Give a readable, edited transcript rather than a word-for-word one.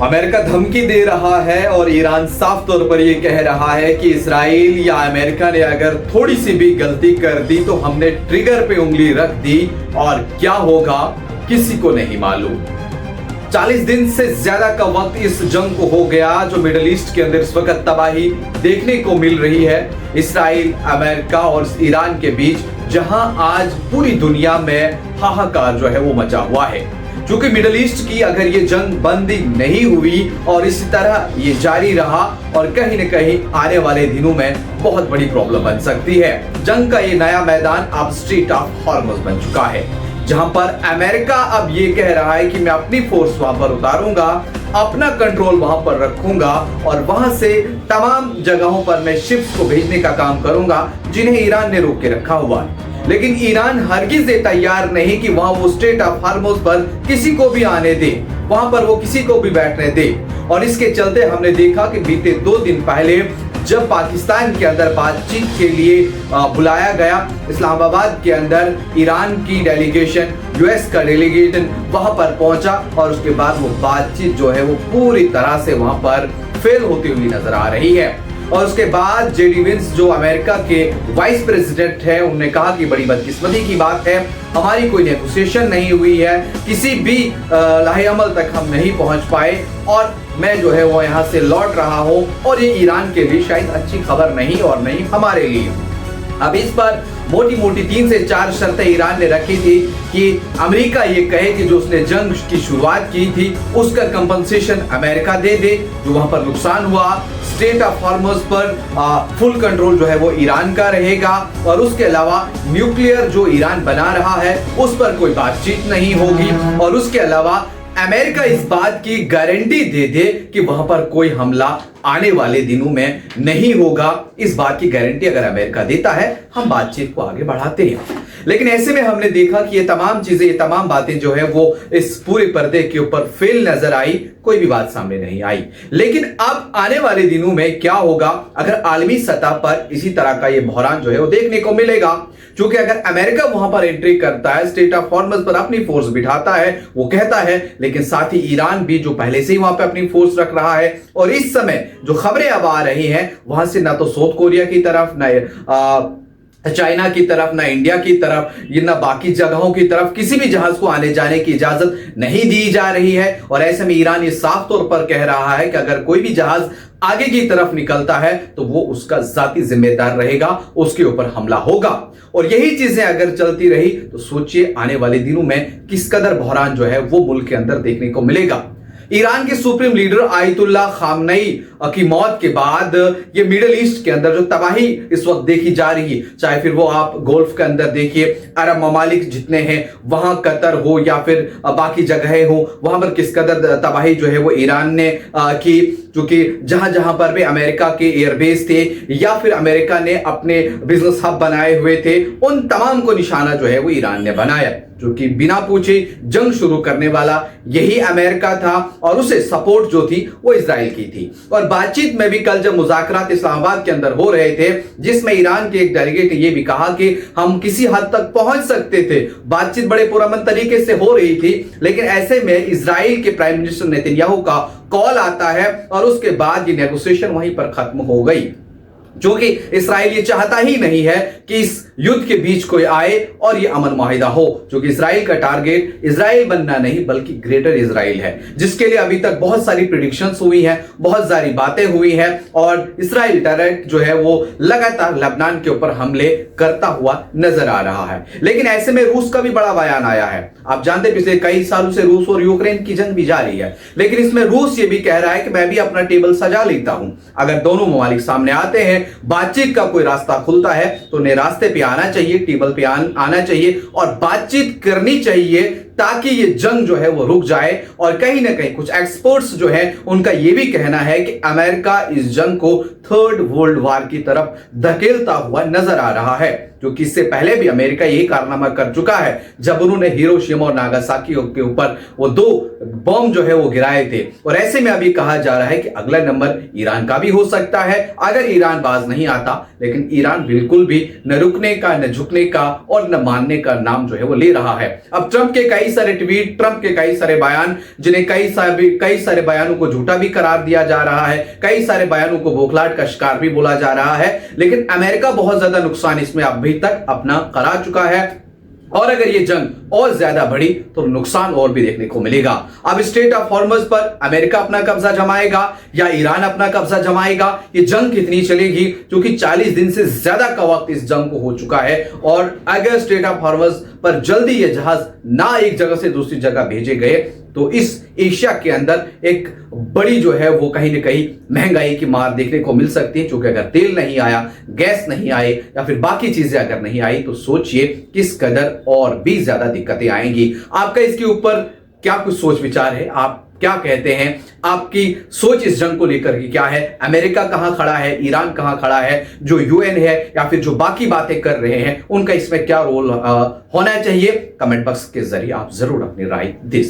America धमकी दे रहा है और ईरान साफ तौर पर यह कह रहा है कि इजराइल या अमेरिका ने अगर थोड़ी सी भी गलती कर दी तो हमने ट्रिगर पे उंगली रख दी और क्या होगा किसी को नहीं मालूम। 40 दिन से ज्यादा का वक्त इस जंग को हो गया जो मिडिल ईस्ट के अंदर इस वक्त तबाही देखने को मिल रही है इजराइल, अमेरिका और ईरान के बीच, जहां आज पूरी दुनिया में हाहाकार जो है वो मचा हुआ है। क्योंकि मिडिल ईस्ट की अगर ये जंग बंद नहीं हुई और इसी तरह ये जारी रहा और कहीं न कहीं आने वाले दिनों में बहुत बड़ी प्रॉब्लम बन सकती है। जंग का ये नया मैदान अब स्ट्रेट ऑफ हॉर्मुज़ बन चुका है, जहां पर अमेरिका अब ये कह रहा है कि मैं अपनी फोर्स वहां पर उतारूंगा, अपना कंट्रोल वहां पर रखूंगा और वहां से तमाम जगहों पर मैं शिप्स को भेजने का काम करूंगा जिन्हें ईरान ने रोक के रखा हुआ है। लेकिन ईरान हरगिज तैयार नहीं कि वहां वो स्ट्रेट ऑफ हॉर्मुज़ पर किसी को भी आने दे, वहां पर वो किसी को भी बैठने दे। और इसके चलते हमने देखा कि बीते 2 दिन पहले जब पाकिस्तान के अंदर बातचीत के लिए बुलाया गया, इस्लामाबाद के अंदर ईरान की डेलीगेशन, यूएस का डेलीगेशन वहां पर पहुंचा और उसके बाद वो बातचीत जो है वो पूरी तरह से वहां पर फेल होती हुई नजर आ रही है। और उसके बाद जेडी वेंस जो अमेरिका के वाइस प्रेसिडेंट है, उन्होंने कहा कि बड़ी बदकिस्मती की बात है, हमारी कोई नेगोशिएशन नहीं हुई है, किसी भी लाहेअमल तक हम नहीं पहुंच पाए और मैं जो है वो यहाँ से लौट रहा हूँ और ये ईरान के लिए शायद अच्छी खबर नहीं और नहीं हमारे लिए। अब इस पर मोटी मोटी 3 से 4 शर्तें ईरान ने रखी थी कि अमेरिका ये कहे कि जो उसने जंग की शुरुआत की थी उसका कंपनसेशन अमेरिका दे दे, जो वहां पर नुकसान हुआ। स्ट्रेट ऑफ हॉर्मुज़ पर फुल कंट्रोल जो है वो ईरान का रहेगा और उसके अलावा न्यूक्लियर जो ईरान बना रहा है उस पर कोई बातचीत नहीं होगी और उसके अलावा अमेरिका इस बात की गारंटी दे दे कि वहां पर कोई हमला आने वाले दिनों में नहीं होगा। इस बात की गारंटी अगर अमेरिका देता है हम बातचीत को आगे बढ़ाते हैं। लेकिन ऐसे में हमने देखा कि ये तमाम चीजें, ये तमाम बातें जो है वो इस पूरे पर्दे के ऊपर फेल नजर आई, कोई भी बात सामने नहीं आई। लेकिन अब आने वाले दिनों में क्या होगा अगर आलमी सतह पर इसी तरह का ये बहरान जो है वो देखने को मिलेगा। क्योंकि अगर अमेरिका वहां पर एंट्री करता है, स्ट्रेट ऑफ हॉर्मुज़ पर अपनी फोर्स बिठाता है, वो कहता है, लेकिन साथ ही ईरान भी जो पहले से ही वहां पर अपनी फोर्स रख रहा है और इस समय जो खबरें अब आ रही हैं वहां से ना तो साउथ कोरिया की तरफ, ना चाइना की तरफ, ना इंडिया की तरफ, ये ना बाकी जगहों की तरफ किसी भी जहाज को आने जाने की इजाजत नहीं दी जा रही है। और ऐसे में ईरान ये साफ तौर पर कह रहा है कि अगर कोई भी जहाज आगे की तरफ निकलता है तो वो उसका जाती जिम्मेदार रहेगा, उसके ऊपर हमला होगा। और यही चीजें अगर चलती रही तो सोचिए आने वाले दिनों में किस कदर बहरान जो है वो मुल्क के अंदर देखने को मिलेगा। ईरान के सुप्रीम लीडर आयतुल्ला खामनेई की मौत के बाद ये मिडिल ईस्ट के अंदर जो तबाही इस वक्त देखी जा रही है, चाहे फिर वो आप गोल्फ के अंदर देखिए, अरब ममालिक जितने हैं वहां कतर हो या फिर बाकी जगहें हो, वहां पर किस कदर तबाही जो है वो ईरान ने की। क्योंकि जहां जहां पर भी अमेरिका के एयरबेस थे या फिर अमेरिका ने अपने बिजनेस हब बनाए हुए थे, उन तमाम को निशाना जो है वो ईरान ने बनाया, जो कि बिना पूछे जंग शुरू करने वाला यही अमेरिका था और उसे सपोर्ट जो थी वो इजराइल की थी। और बातचीत में भी कल जब मुज़ाकरात इस्लामाबाद के अंदर हो रहे थे, जिसमें ईरान के एक डेलीगेट ने ये भी कहा कि हम किसी हद तक पहुंच सकते थे, बातचीत बड़े पुरअमन तरीके से हो रही थी, लेकिन ऐसे में इजराइल के प्राइम मिनिस्टर नेतन्याहू का कॉल आता है और उसके बाद ये नेगोशिएशन वहीं पर खत्म हो गई। जो कि इस्राइल ये चाहता ही नहीं है कि इस युद्ध के बीच कोई आए और ये अमन माहिदा हो, क्योंकि इस्राइल का टारगेट इस्राइल बनना नहीं बल्कि ग्रेटर इस्राइल है, जिसके लिए अभी तक बहुत सारी प्रेडिक्शंस हुई हैं, बहुत सारी बातें हुई हैं और इस्राइल डायरेक्ट जो है वो लगातार लेबनान के ऊपर हमले करता हुआ नजर आ रहा है। लेकिन ऐसे में रूस का भी बड़ा बयान आया है। आप जानते हैं पिछले कई सालों से रूस और यूक्रेन की जंग भी जारी है, लेकिन इसमें रूस ये भी कह रहा है कि मैं भी अपना टेबल सजा लेता हूं, अगर दोनों ममालिक सामने आते हैं, बातचीत का कोई रास्ता खुलता है तो उन्हें रास्ते पे आना चाहिए, टेबल पे आना चाहिए और बातचीत करनी चाहिए ताकि ये जंग जो है वो रुक जाए। और कहीं ना कहीं कुछ एक्सपर्ट्स जो है उनका ये भी कहना है कि अमेरिका इस जंग को 3rd वर्ल्ड वॉर की तरफ धकेलता हुआ नजर आ रहा है, क्योंकि इससे पहले भी अमेरिका यही कारनामा कर चुका है जब उन्होंने हिरोशिमा और नागासाकी के ऊपर वो 2 बम जो है वो गिराए थे। और ऐसे में अभी कहा जा रहा है कि अगला नंबर ईरान का भी हो सकता है अगर ईरान बाज नहीं आता। लेकिन ईरान बिल्कुल भी न रुकने का, न झुकने का और न मानने का नाम जो है वो ले रहा है। अब ट्रंप के कई सारे ट्वीट, ट्रंप के कई सारे बयान, जिन्हें कई सारे बयानों को झूठा भी करार दिया जा रहा है, कई सारे बयानों को बौखलाहट का शिकार भी बोला जा रहा है। लेकिन अमेरिका बहुत ज्यादा नुकसान इसमें अभी तक अपना करा चुका है, और अगर ये जंग और ज्यादा बढ़ी तो नुकसान और भी देखने को मिलेगा। अब स्ट्रेट ऑफ हॉर्मज पर अमेरिका अपना कब्जा जमाएगा या ईरान अपना कब्जा जमाएगा, ये जंग कितनी चलेगी, क्योंकि 40 दिन से ज्यादा का वक्त इस जंग को हो चुका है। और अगर स्ट्रेट ऑफ हॉर्मज पर जल्दी ये जहाज ना एक जगह से दूसरी जगह भेजे गए तो इस एशिया के अंदर एक बड़ी जो है वो कहीं ना कहीं महंगाई की मार देखने को मिल सकती है, क्योंकि अगर तेल नहीं आया, गैस नहीं आए या फिर बाकी चीजें अगर नहीं आई तो सोचिए किस कदर और भी ज्यादा दिक्कतें आएंगी। आपका इसके ऊपर क्या कुछ सोच विचार है, आप क्या कहते हैं, आपकी सोच इस जंग को लेकर के क्या है? अमेरिका कहां खड़ा है, ईरान कहां खड़ा है, जो यूएन है या फिर जो बाकी बातें कर रहे हैं उनका इसमें क्या रोल होना चाहिए? कमेंट बॉक्स के जरिए आप जरूर अपनी राय दे सकते हैं।